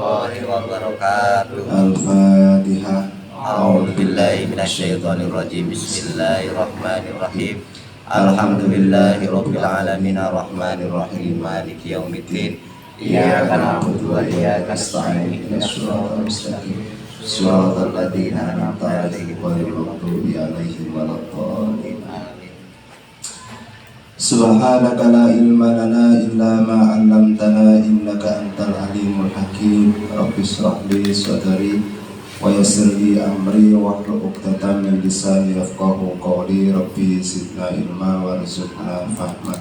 warahmatullahi wabarakatuh. Al-Fatihah. A'udzu billahi minasyaitonir rajim. Bismillahirrahmanirrahim. Alhamdulillahirabbil alamin arrahmanir rahim maliki yaumiddin. Iyyaka na'budu wa iyyaka nasta'in ihdinas siratal mustaqim. Shiratal ladzina an'amta 'alaihim ghairil maghdubi 'alaihim waladdallin. Subhanaka la ilma lana illa ma 'allamtana innaka antal alimul hakim. Rabbi shrah li sadri wa yassir li amri wahlul 'uqdatam min lisani yafqahu qawli. Rabbi zidna ilma warzuqna fahma.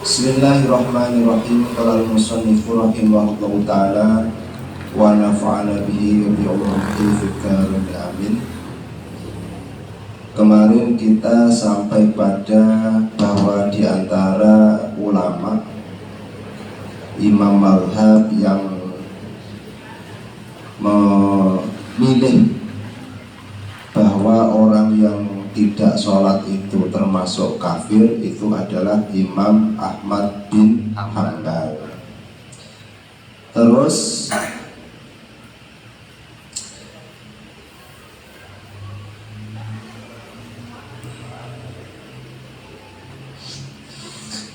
Bismillahirrahmanirrahim. Qala al-musannifu rahimahullahu ta'ala wa nafa'ana bihi wa bi ulumihi fid dharain amin. Kemarin kita sampai pada bahwa di antara ulama imam mazhab yang memilih bahwa orang yang tidak sholat itu termasuk kafir itu adalah Imam Ahmad bin Hanbal. Terus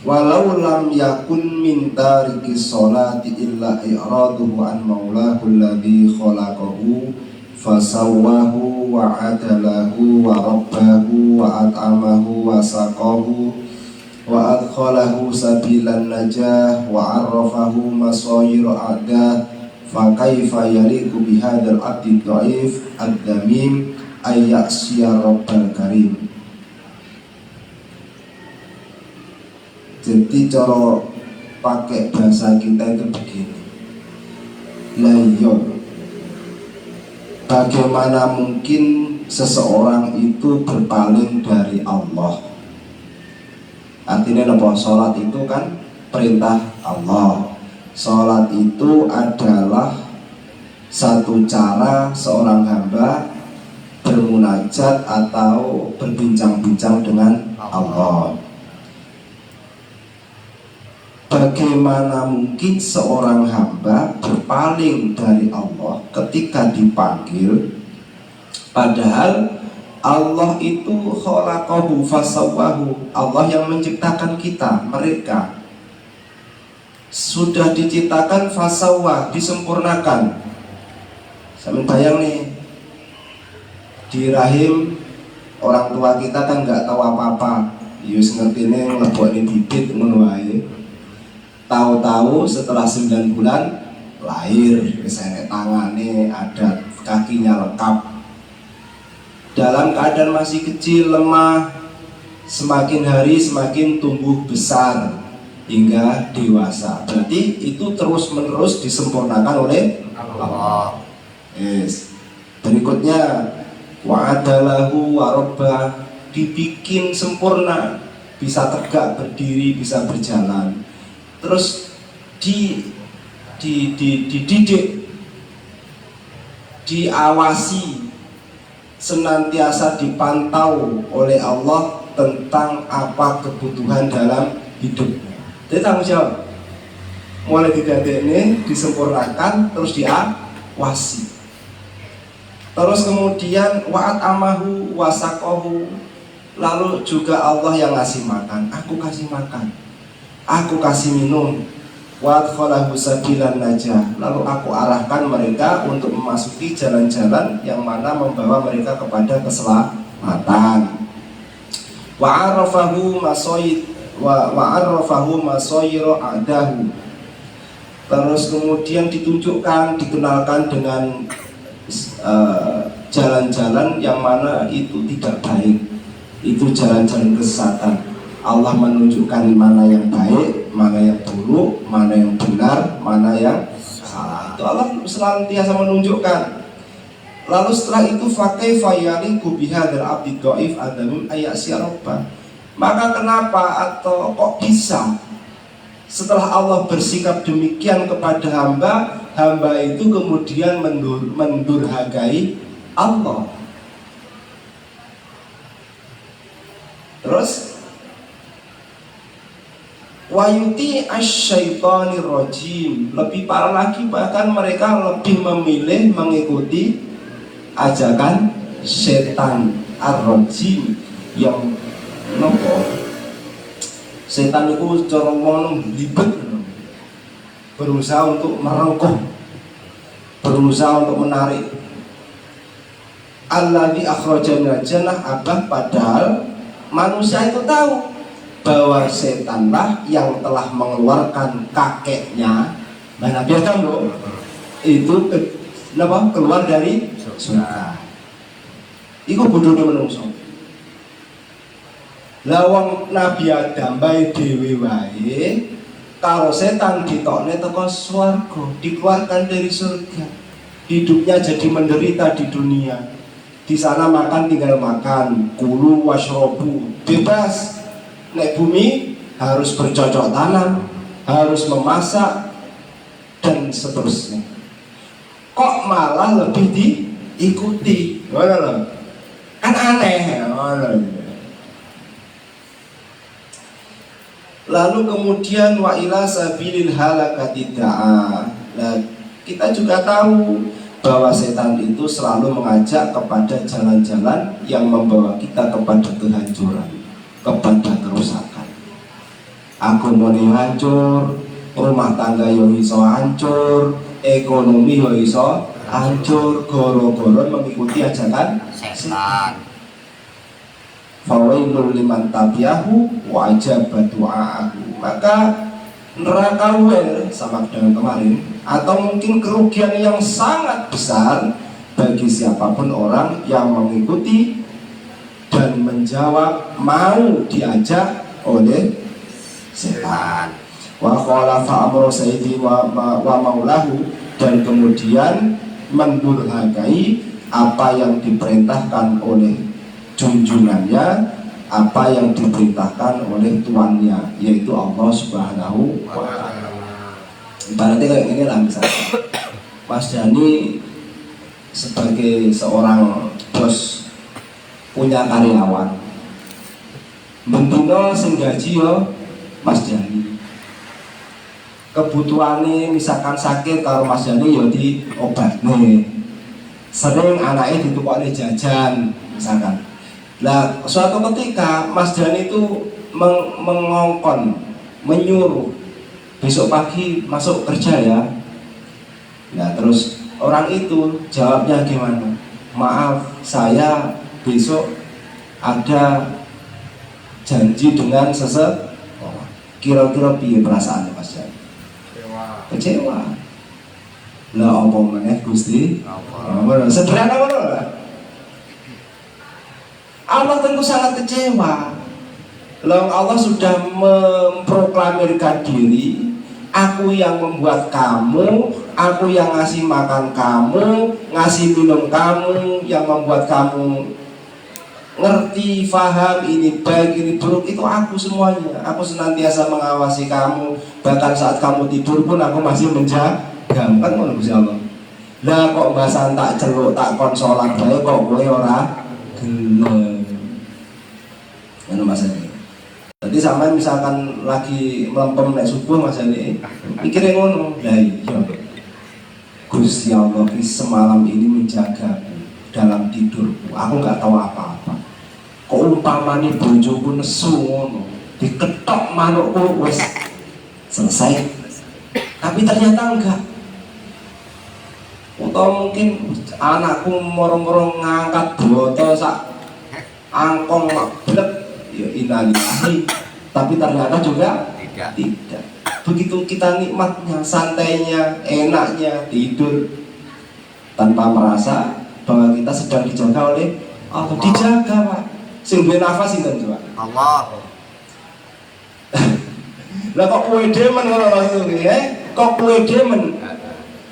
walau lam yakun min tariki sholati illa i'raduhu an maulahu alladhi khalaqahu fasawwahu wa adalahu wa rabbahu wa at'amahu wa saqahu wa adkhalahu sabilan najah wa arrafahu masayir a'dah fa kaifa yaliqu bihadzal abdi dhaif ad-damim ay ya'siya rabbal karim. Jadi cara pakai bahasa kita itu begini, layon, bagaimana mungkin seseorang itu berpaling dari Allah? Artinya apa? Sholat itu kan perintah Allah. Sholat itu adalah satu cara seorang hamba bermunajat atau berbincang-bincang dengan Allah. Bagaimana mungkin seorang hamba berpaling dari Allah ketika dipanggil, padahal Allah itu khalaqahu fasawwahu, Allah yang menciptakan kita, mereka sudah diciptakan fasawwah, disempurnakan. Sampai bayang nih, di rahim orang tua kita kan nggak tahu apa-apa, yus ngerti nih ngeleboknya bibit ngono wae. Tahu-tahu setelah 9 bulan lahir, misalnya tangannya ada, kakinya lengkap, dalam keadaan masih kecil, lemah, semakin hari semakin tumbuh besar hingga dewasa. Berarti itu terus menerus disempurnakan oleh Allah. Yes. Berikutnya wa'adalahu wa'robbah, dibikin sempurna, bisa tegak berdiri, bisa berjalan. Terus dididik, diawasi, senantiasa dipantau oleh Allah tentang apa kebutuhan dalam hidupnya. Jadi tanggung jawab, mulai dididik ini disempurnakan, terus diawasi. Terus kemudian wa'at amahu wasakohu, lalu juga Allah yang ngasih makan, aku kasih makan, aku kasih minum, wadkhalahu sabilan najah, lalu aku arahkan mereka untuk memasuki jalan-jalan yang mana membawa mereka kepada keselamatan. Wa'arrafahu masoyiro adahu, terus kemudian ditunjukkan, dikenalkan dengan jalan-jalan yang mana itu tidak baik, itu jalan-jalan kesesatan. Allah menunjukkan mana yang baik, mana yang buruk, mana yang benar, mana yang salah. Itu Allah senantiasa menunjukkan. Lalu setelah itu fakaifa yaliqu bihadzal abdi dhaif adamim ayasya rabbah. Maka kenapa atau kok bisa setelah Allah bersikap demikian kepada hamba, hamba itu kemudian mendurhakai Allah? Terus Wayuti asyaitonir rajim, lebih parah lagi bahkan mereka lebih memilih mengikuti ajakan setan ar-rajim yang nopo. Setan itu cara ngomong libet, berusaha untuk merengkuh, berusaha untuk menarik. Alladzi akhrajana jannah abah, padahal manusia itu tahu bahwa setanlah yang telah mengeluarkan kakeknya. Nah, biarkan bro, itu keluar dari surga. Iku bodohnya menungso. Lawang Nabi Adam bae dhewe wae kalau setan ditokne teko swarga, dikeluarkan dari surga. Hidupnya jadi menderita di dunia. Di sana makan tinggal makan, kulu washrobu, bebas. Nek bumi harus bercocok tanam, harus memasak dan seterusnya. Kok malah lebih diikuti? Ngono lho. Kan aneh, ngono. Lalu kemudian wa ila sabilil halakati da'a. Nah, kita juga tahu bahwa setan itu selalu mengajak kepada jalan-jalan yang membawa kita kepada kehancuran, kepada kerusakan. Agama hancur, rumah tangga yo iso hancur, ekonomi yo iso hancur, goro-goro mengikuti ajakan setan. Fawailul liman tabi'ahu wa ajaba du'aahu. Maka neraka wel sama dengan kemarin, atau mungkin kerugian yang sangat besar bagi siapapun orang yang mengikuti dan menjawab mau diajak oleh setan. Wa khalafa amra sayyidi wa maulahu, dan kemudian mendurhakai apa yang diperintahkan oleh junjungannya, apa yang diperintahkan oleh tuannya, yaitu Allah Subhanahu wa ta'ala. Ibaratnya kayak gini lah, misalnya Mas Dhani sebagai seorang bos punya karyawan, bendino sing gaji yo Mas Dhani. Kebutuhannya misalkan sakit, kalau Mas Dhani yo diobatne. Sering anaknya ditukokne jajan misalkan. Nah, suatu ketika Mas Dhani itu mengongkon, menyuruh besok pagi masuk kerja ya. Nah, terus orang itu jawabnya gimana? Maaf, saya besok ada janji dengan seseorang. Kira-kira piye perasaannya Mas Dhani? Kecewa. Lah apa meneh Gusti? Sederhana ngono lah. Allah tentu sangat kecewa. Lalu Allah sudah memproklamirkan diri, aku yang membuat kamu, aku yang ngasih makan kamu, ngasih minum kamu, yang membuat kamu ngerti, faham, ini baik, ini buruk, itu aku semuanya. Aku senantiasa mengawasi kamu, bahkan saat kamu tidur pun aku masih menjaga. Kan ngono Gusti Allah. Lah kok bahasan tak celuk, tak konsolat bae kok kowe ora gelem. Ngono Mas Ali. Jadi sampean misalkan lagi melempem nek subuh Mas Ali, mikire ngono. Lah iya. Gusti Allah semalam ini menjagaku dalam tidurku. Aku enggak tahu apa-apa. Kok umpamane bojoku nesu ngono, diketok manukku wis selesai. Tapi ternyata enggak. Atau mungkin anakku moro-moro ngangkat botol sak angkong mak blek, ya innalillahi. Tapi ternyata juga tidak. Begitu kita nikmatnya, santainya, enaknya tidur tanpa merasa bahwa kita sedang dijaga oleh Allah. Dijaga Pak. Sing duwe nafas sinten coba? Allah. Lah kok kowe demen ngono ya? Kok kowe demen?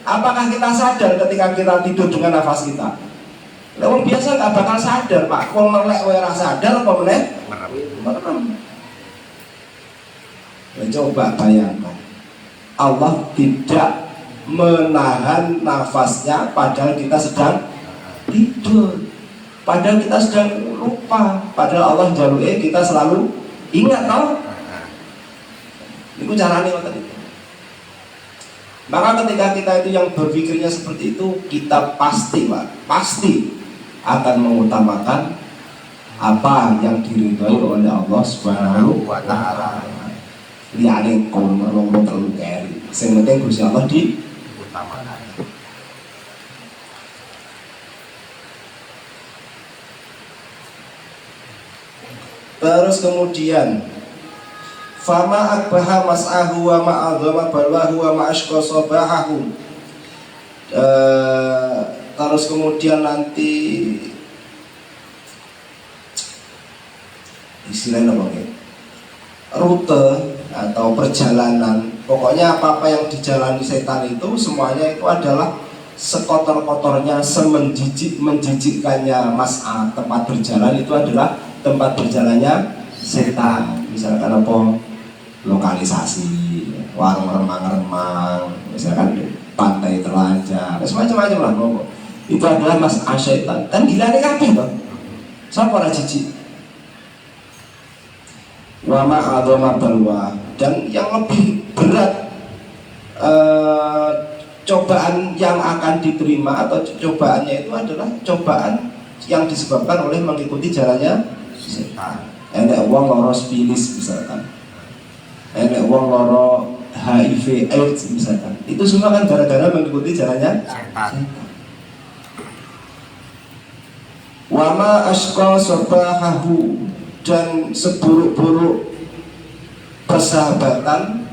Apakah kita sadar ketika kita tidur dengan nafas kita? Orang biasa nggak bakal sadar Pak. Wong melek wae ora sadar apa meneh? Merem. Coba bayangkan, Allah tidak menahan nafasnya padahal kita sedang tidur, padahal kita sedang lupa, padahal Allah jaluke kita selalu ingat tau. Itu caranya ngoten itu. Maka ketika kita itu yang berpikirnya seperti itu, kita pasti Pak, pasti akan mengutamakan apa yang diridhoi oleh Allah Subhanahu wa taala. Liyane kon loro telu keri. Sing penting Gusti Allah diutamakan. Terus kemudian fama akbaha mas'ahu wa ma'adzama balwahu wa ma'ashqa sabahahu. Terus kemudian nanti istilahnya apa ya? Rute atau perjalanan. Pokoknya apa-apa yang dijalani setan itu semuanya itu adalah sekotor-kotornya, menjijikkannya mas'ah, tempat berjalan itu adalah tempat berjalannya setan. Misalkan apa? Lokalisasi, warung remang-remang, misalkan pantai telanjang, semacam-macam lah pokok. Itu adalah mas'ah setan. Kan gila nih kabeh toh. Sapa ora jijik? Wa ma'adzama balwa, dan yang lebih berat cobaan yang akan diterima atau cobaannya itu adalah cobaan yang disebabkan oleh mengikuti jalannya setan. Enek wong lara spilis misalkan, enek wong lara HIV AIDS misalkan, itu semua kan gara-gara mengikuti jalannya setan. Wa ma asqa sabahahu, dan seburuk-buruk persahabatan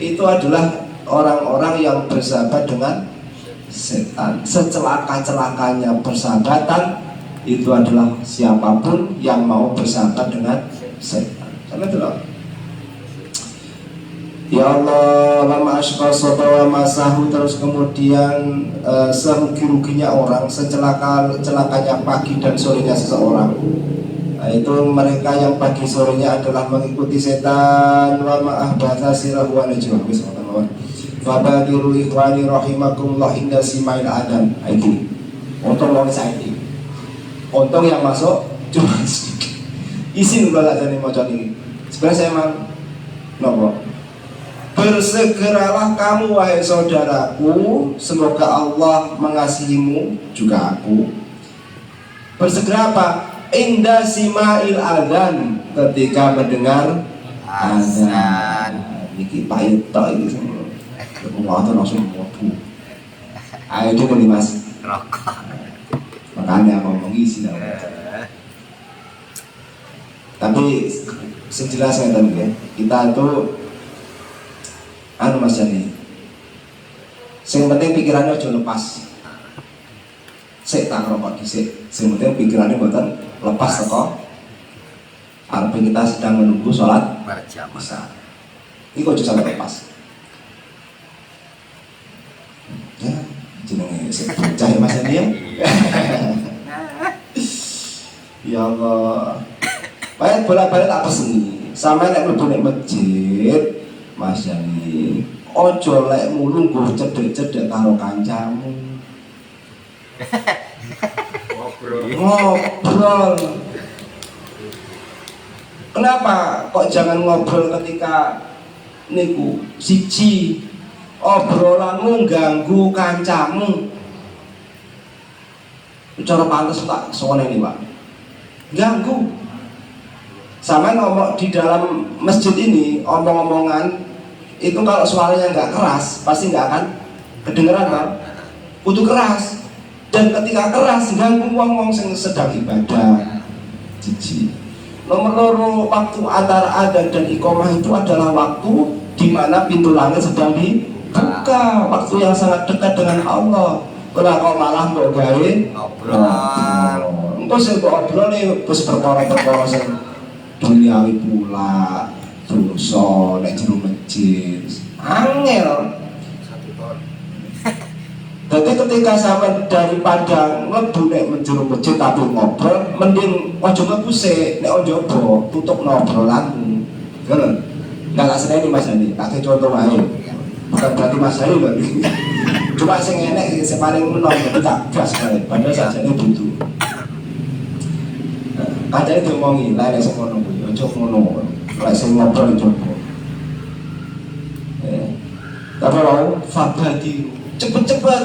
itu adalah orang-orang yang bersahabat dengan setan. Secelaka-celakanya persahabatan itu adalah siapapun yang mau bersahabat dengan setan. Sama itu loh. Ya Allah, lama asqasa wa masahu, terus kemudian serugi-ruginya orang, secelaka-celakanya pagi dan sorenya seseorang. Itu mereka yang pagi sorenya adalah mengikuti setan. Wa ma'ahbatha sirahu wa najwa bismillah. Fabadiru ikhwani rahimakumullah inda simail adam. Ini untung wong saiki, untung yang masuk cuma sedikit. Isin kalau jadi macam ini. Sebenarnya saya emang nopo. Bersegeralah kamu wahai saudaraku, semoga Allah mengasihimu juga aku. Bersegera apa? Inda sima'il adzan, ketika mendengar azan. Iki pahit tok iki semua. Ngoten langsung mlebu. Ayo dulu nih Mas. Rokok. Makanya ngomong isi dah. Tapi sejelas ngeten ya. Kita itu Mas Jani. Sing penting pikirannya aja lepas. Sik tak rokok dhisik. Sing penting pikirannya mboten lepas teko arep kita sedang menunggu sholat berjamaah. Ini kok sampai lepas. Ya, jenenge bocah ya Mas ya. Ya Allah. Baik bolak-balik tak peseni. Sampe nek mlebu nek masjid, Mas Yani, ojo lek mulu nggo cedhek-cedhek karo kancamu. Ngobrol. Kenapa kok jangan ngobrol ketika niku siji obrolanmu ganggu kancamu? Cara pantes tak soalnya ini Pak, ganggu. Sama ngomong di dalam masjid ini, omong-omongan itu kalau suaranya nggak keras pasti nggak akan kedengeran Pak. Kudu keras. Dan ketika keras ganggu wong-wong yang sedang ibadah. Jiji. Nomor loro, waktu antara adzan dan iqamah itu adalah waktu di mana pintu langit sedang dibuka, waktu yang sangat dekat dengan Allah. Ora kok malah mbok gawe ngobrol. Engko sing kok obrol nih wis perkara-perkara sing duniawi pula, dosa nek jero masjid. Angel. Jadi ketika sampai daripada mlebu nek menjero masjid tapi ngobrol, mending ojo mlebu sik, nek ojo njaba tutup ngobrolanmu. Ngono. Enggak seneni Mas Hani, tak contoh wae. Bukan berarti Mas Hani lho. Cuma sing enek sing paling menom tak gas bae, padahal sajane butuh. Kadang diomongi, lha nek sing ngono kuwi ojo ngono. Lek sing ngobrol njaba. Tapi mau fabadiru cepet-cepet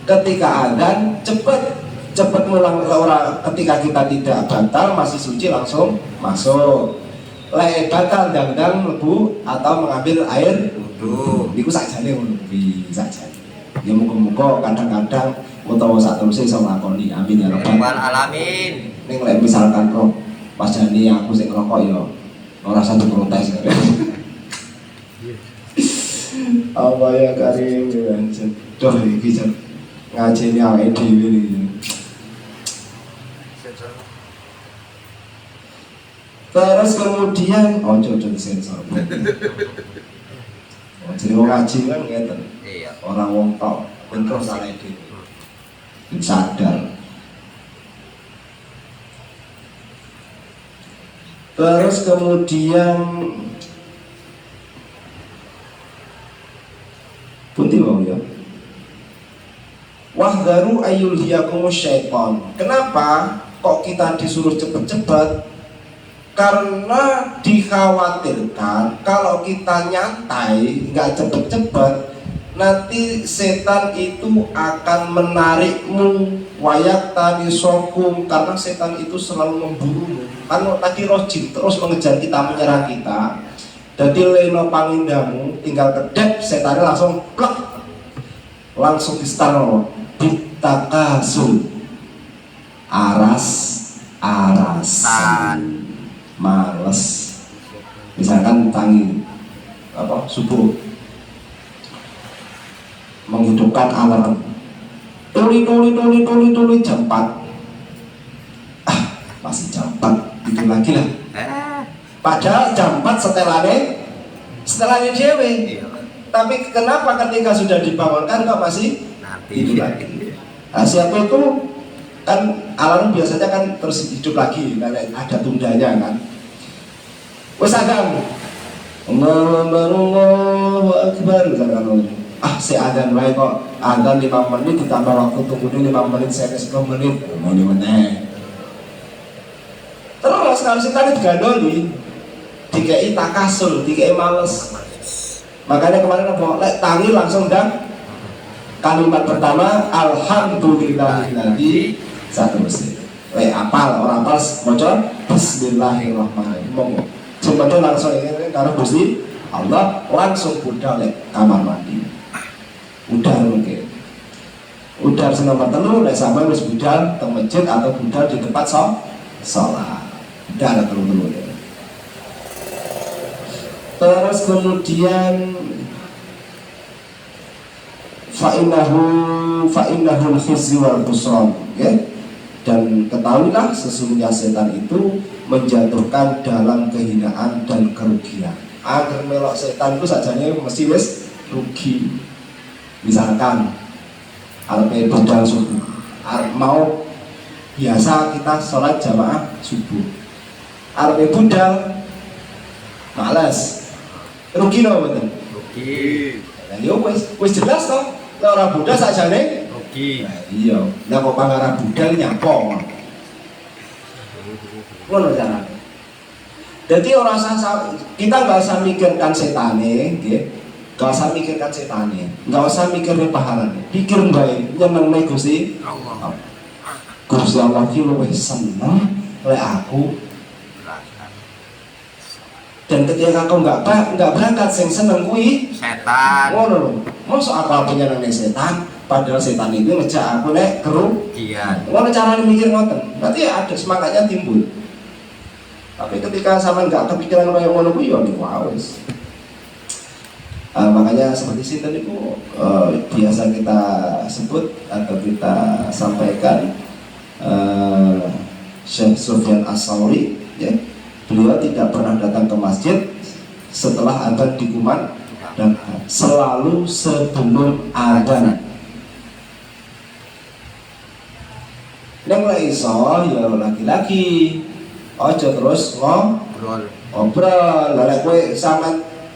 ketika adzan, cepet mulang orang ketika kita tidak batal masih suci langsung masuk. Lek batal dang-dang lebu atau mengambil air wudu. Niku sakjane ngono kuwi sakjane. Ya muga-muga kadang-kadang utawa sak terusé iso nglakoni. Amin ya rabbal alamin. Ning lek misalkan roh pas jane aku sing ngerokok ya ora satu protes. Allah ya karim ya anjen. Duh iki jan ngajeni awake dhewe iki. Terus kemudian ojo sensor. Jadi wong ngaji kan ngeten. Iya. Orang wong tok ben terus salah dhewe. Sadar. Terus kemudian putih mau ya. Wahdaru ayul hiyakumus syaiton. Kenapa kok kita disuruh cepet-cepet? Karena dikhawatirkan kalau kita nyantai, nggak cepet-cepet, nanti setan itu akan menarikmu wayak tadi sokum, karena setan itu selalu memburumu. Kan tadi rojim terus mengejar kita, menyerang kita. Jadi leno pangindamu tinggal kedep, setannya langsung plak, langsung distano bitakasul arasan males. Misalkan tangi apa subuh menghidupkan alarm tuli jam 4 masih jam 4 itu lagi lah. Padahal jam 4 setelahnya cewek. Tapi kenapa ketika sudah dibangunkan kok masih itu lagi? Nah, siapa itu kan alarm biasanya kan terus hidup lagi, ada tundanya kan. Wes agam Allahu Akbar misalkan si adzan wae kok adzan 5 menit ditambah waktu tunggunya 5 menit sampai 10 menit ini meneh. Terus kalau setan digandoli dikei takasul, dikei males. Makanya kemarin apa lek tangi langsung dan kalimat pertama alhamdulillahilladzi saterusé. Lek apal ora apal maca bismillahirrahmanirrahim. Sebentar langsung ini karena Gusti Allah langsung budal lek kamar mandi. Udar mungkin. Udar nomor 3 lek sampai wis budal teng masjid atau budal di tempat sholat. Udar telu ya. Terus kemudian fa'innahu khizyu wal khusran, ya. Dan ketahuilah sesungguhnya setan itu menjatuhkan dalam kehinaan dan kerugian. Agar melok setan itu sajane mesti wis rugi. Misalkan arep budal subuh, mau biasa kita sholat jamaah subuh, arep budal malas, rugi loh betul. Rugi. Nah, yo wis jelas toh, ora budal sajane rugi. Nah, iya. Lah kok pangarah budal nyapa. Ngono carane. Jadi orang kita nggak usah mikirkan setane, nggih. Nggak usah mikirkan setane, nggak usah mikirin pahalanya. Pikir baik, nyenengne Gusti Allah. Gusti Allah ki luwih seneng lek aku. Dan ketika kau nggak berangkat, sing seneng kuwi setan. Ngono lho. Mosok aku penyenenge setan, padahal setan itu ngejak aku nek kerugian. Ngono carane mikir ngoten. Berarti ada semangatnya timbul. Tapi ketika sama nggak kepikiran kaya ngono kuwi ya wis. Makanya seperti sinten itu biasa kita sebut atau kita sampaikan Syekh Sufyan As-Tsauri, ya. Beliau tidak pernah datang ke masjid setelah adzan dikumandangkan, dan selalu sebelum adzan. Nek lek iso ya lagi-lagi ojo terus ngobrol. Lah lek kowe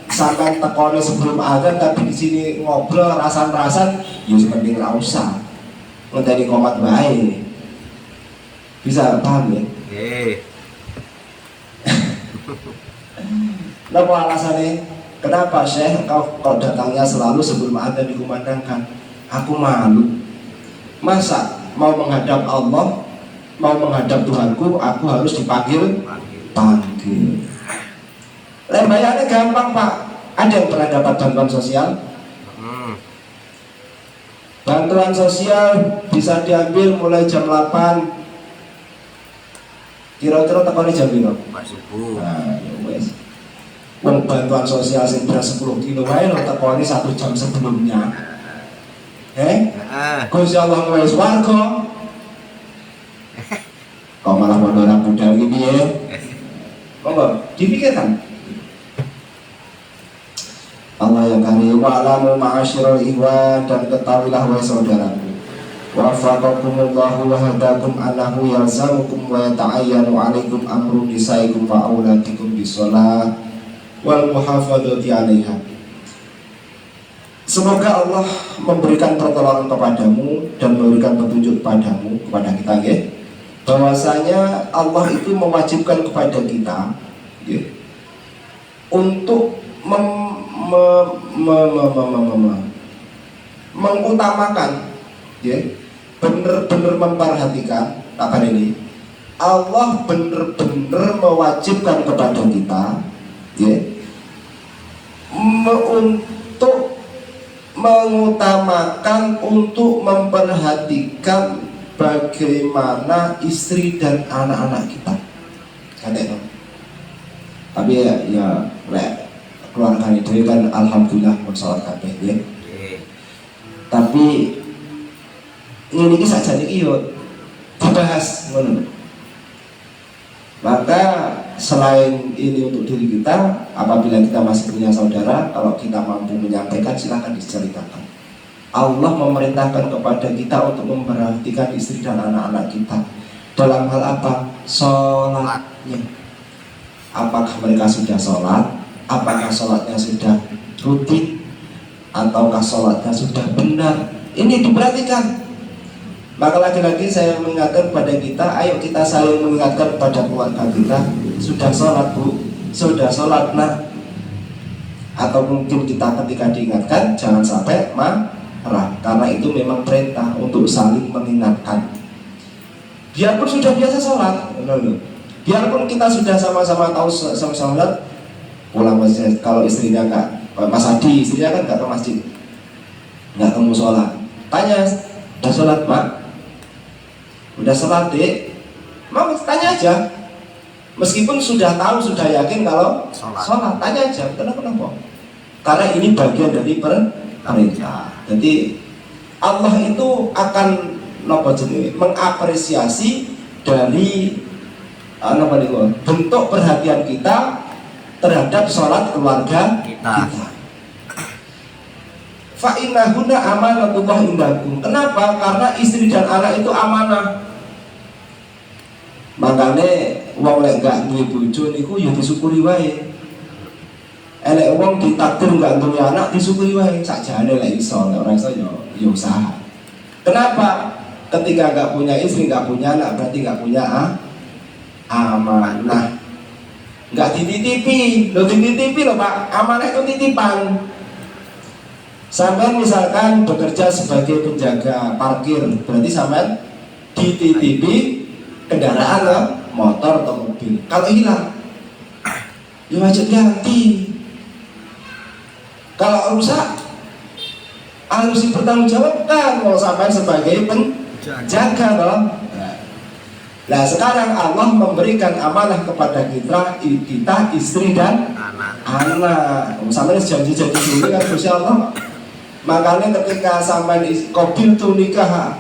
sampai tekone sebelum adzan tapi di sini ngobrol rasan-rasan, ya mending ra usah. Ngenteni komat bae. Bisa paham ya? Nggih. Napa alasannya? Kenapa Syekh engkau kau datangnya selalu sebelum adzan dikumandangkan? Aku malu. Masa mau menghadap Allah, mau menghadap Tuhanku, aku harus dipanggil? Panggil. Bayarnya gampang Pak. Ada yang pernah dapat bantuan sosial? Bantuan sosial bisa diambil mulai jam 8. Kira-kira tekone jam berapa? Subuh. Nah, ya wes. Wong bantuan sosial sing beras 10 kilo wae lho tekone 1 jam sebelumnya. Gusti Allah wis warga. Kok malah modal budal iki piye? Monggo dipikirkan. Allah yang karim, wa'lamu ma'asyiral ikhwan, dan ketahuilah wahai saudaraku, wafaqakumullahu wa hadakum annahu yalzamukum wa yata'ayyanu 'alaikum amru nisaikum wa auladikum bisolah wal muhafadzati 'alaiha. Semoga Allah memberikan pertolongan kepadamu dan memberikan petunjuk kepadamu, kepada kita ya, bahwasanya Allah itu mewajibkan kepada kita ya, untuk mengutamakan ya, benar-benar memperhatikan apa ini. Allah benar-benar mewajibkan kepada kita ya, untuk mengutamakan, untuk memperhatikan bagaimana istri dan anak-anak kita. Kadang tapi ya keluarga itu kan alhamdulillah sholat kabeh ya. Tapi ini saja nih dibahas ngono. Maka selain ini untuk diri kita, apabila kita masih punya saudara, kalau kita mampu menyampaikan silahkan diceritakan. Allah memerintahkan kepada kita untuk memperhatikan istri dan anak-anak kita dalam hal apa? Sholatnya. Apakah mereka sudah sholat? Apakah sholatnya sudah rutin ataukah sholatnya sudah benar? Ini diperhatikan. Maka lagi-lagi saya mengingatkan kepada kita, ayo kita saling mengingatkan kepada keluarga kita, sudah sholat Bu, sudah sholat Nak. Atau mungkin kita ketika diingatkan jangan sampai marah, karena itu memang perintah untuk saling mengingatkan. Biarpun sudah biasa sholat, biarpun kita sudah sama-sama tahu sama-sama sholat, pulang masjid. Kalau istrinya enggak, Mas Adi istrinya kan enggak ke masjid, enggak kamu sholat, tanya, udah sholat Pak? Udah sholat Dek? Mau tanya aja, meskipun sudah tahu, sudah yakin kalau sholat, tanya aja, kenapa? Karena ini bagian dari perintah. Jadi Allah itu akan mengapresiasi dari bentuk perhatian kita terhadap sholat keluarga kita. Fa'innahuna amanatullah indakum. Kenapa? Karena istri dan anak itu amanah. Makanya wong lek gak duwe bojo niku ya disyukuri wae. Elek wong ditakdir gak duwe anak disyukuri wae. Sakjane lek iso, nek ora iso ya usaha. Kenapa? Ketika gak punya istri, gak punya anak, berarti gak punya amanah. Nggak dititipi, dititipi loh Pak, amanah itu titipan. Sampai misalkan bekerja sebagai penjaga parkir, berarti sampai dititipi kendaraan loh, motor atau mobil. Kalau hilang, ya wajib ganti. Kalau rusak, harus dipertanggungjawabkan. Mau sampai sebagai penjaga loh. Nah sekarang Allah memberikan amanah kepada kita istri dan anak. Sampai janji-janji dulu kan Gusti Allah. Makanya ketika sampai qabil tu nikah,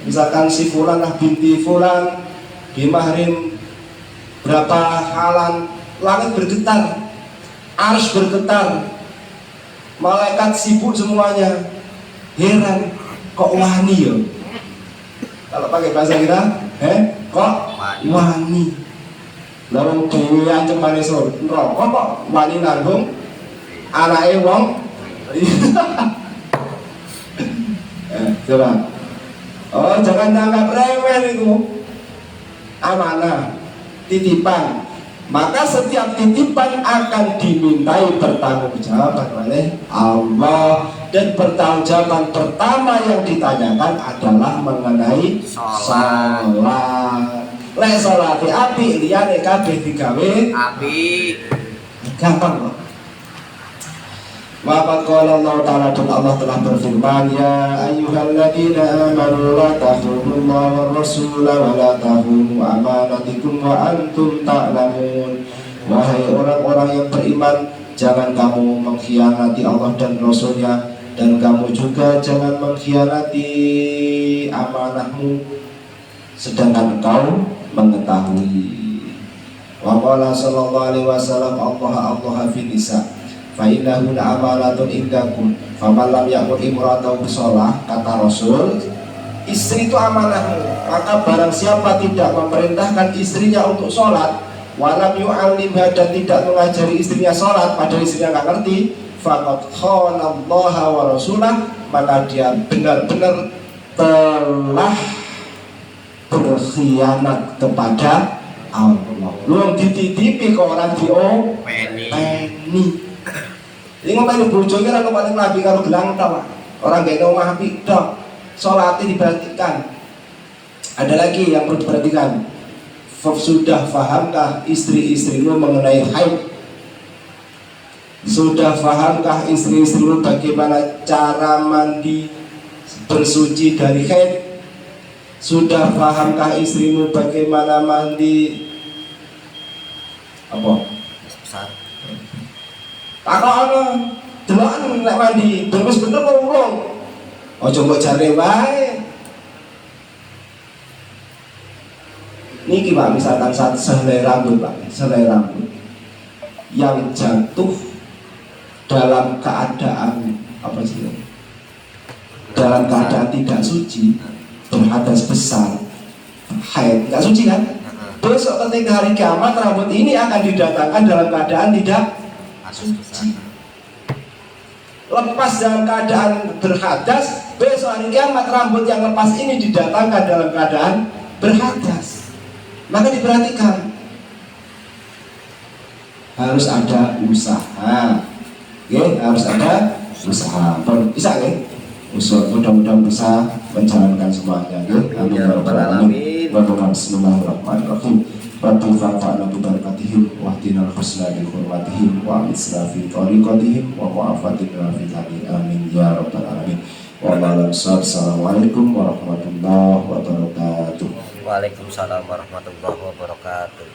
misalkan si fulan binti fulan bimahrin berapa halan, langit bergetar, arsy bergetar, malaikat sibuk semuanya. Heran kok wani ya? Kalau pakai bahasa kita, kok wani. Lalu dewi ancam manis rokok kok wani nanggung anake wong. Coba. Oh, jangan anggap remeh itu. Amanah, titipan. maka setiap titipan akan dimintai pertanggungjawaban oleh Allah. Dan pertanggungjawaban pertama yang ditanyakan adalah mengenai sholat. Lek sholat api liyane kabeh digawe api. gampang kok. Maka qala Allah Ta'ala, dan Allah telah berfirman, ya ayyuhalladzina amanu la takhunu wa rasula wa la takhunu amanatikum wa antum ta'lamun. Wahai orang-orang yang beriman, jangan kamu mengkhianati Allah dan Rasulnya, dan kamu juga jangan mengkhianati amanahmu sedangkan engkau mengetahui. Wa qala sallallahu alaihi wasallam, Allah fi nisa fa innahu amalatun indakum faman lam ya'mur imra'atahu bisolah. Kata Rasul, istri itu amanahmu, maka barang siapa tidak memerintahkan istrinya untuk sholat, walam yu'allimha, dan tidak mengajari istrinya sholat, padahal istrinya nggak ngerti, faqad khanallaha wa rasulah, maka dia benar-benar telah berkhianat kepada Allah. Lu dititipi ke orang diopeni. Ini ngomongin bojo kira lo paling nabi kalau gelang tau. Orang gak tahu mahapi dok. Sholatnya diperhatikan. Ada lagi yang perlu diperhatikan. Sudah fahamkah istri-istrimu mengenai haid? Sudah fahamkah istri-istrimu bagaimana cara mandi bersuci dari haid? Sudah fahamkah istrimu bagaimana mandi apa? Takono, delokan nek mandi, terus bener kok urung. Aja mbok jare wae. Niki Pak, misalkan saat sehelai rambut Pak, sehelai rambut yang jatuh dalam keadaan apa sih? Dalam keadaan tidak suci, berhadas besar, haid, nggak suci kan? Besok ketika hari kiamat rambut ini akan didatangkan dalam keadaan tidak suci. Lepas dalam keadaan berhadas, besok hari kiamat rambut yang lepas ini didatangkan dalam keadaan berhadas. Maka diperhatikan, harus ada usaha, harus ada usaha. Bisa mudah-mudahan bisa menjalankan semuanya. Amin ya rabbal alamin. Bismillahirrahmanirrahim. Rabbi fa'fa'na bibarakatihim wahdinal husna bi hurmatihim wa amisra fi tariqatihim wa mu'afatina fi tani. Amin ya rabbal alamin. Wassalamualaikum warahmatullahi wabarakatuh. Waalaikumsalam warahmatullahi wabarakatuh.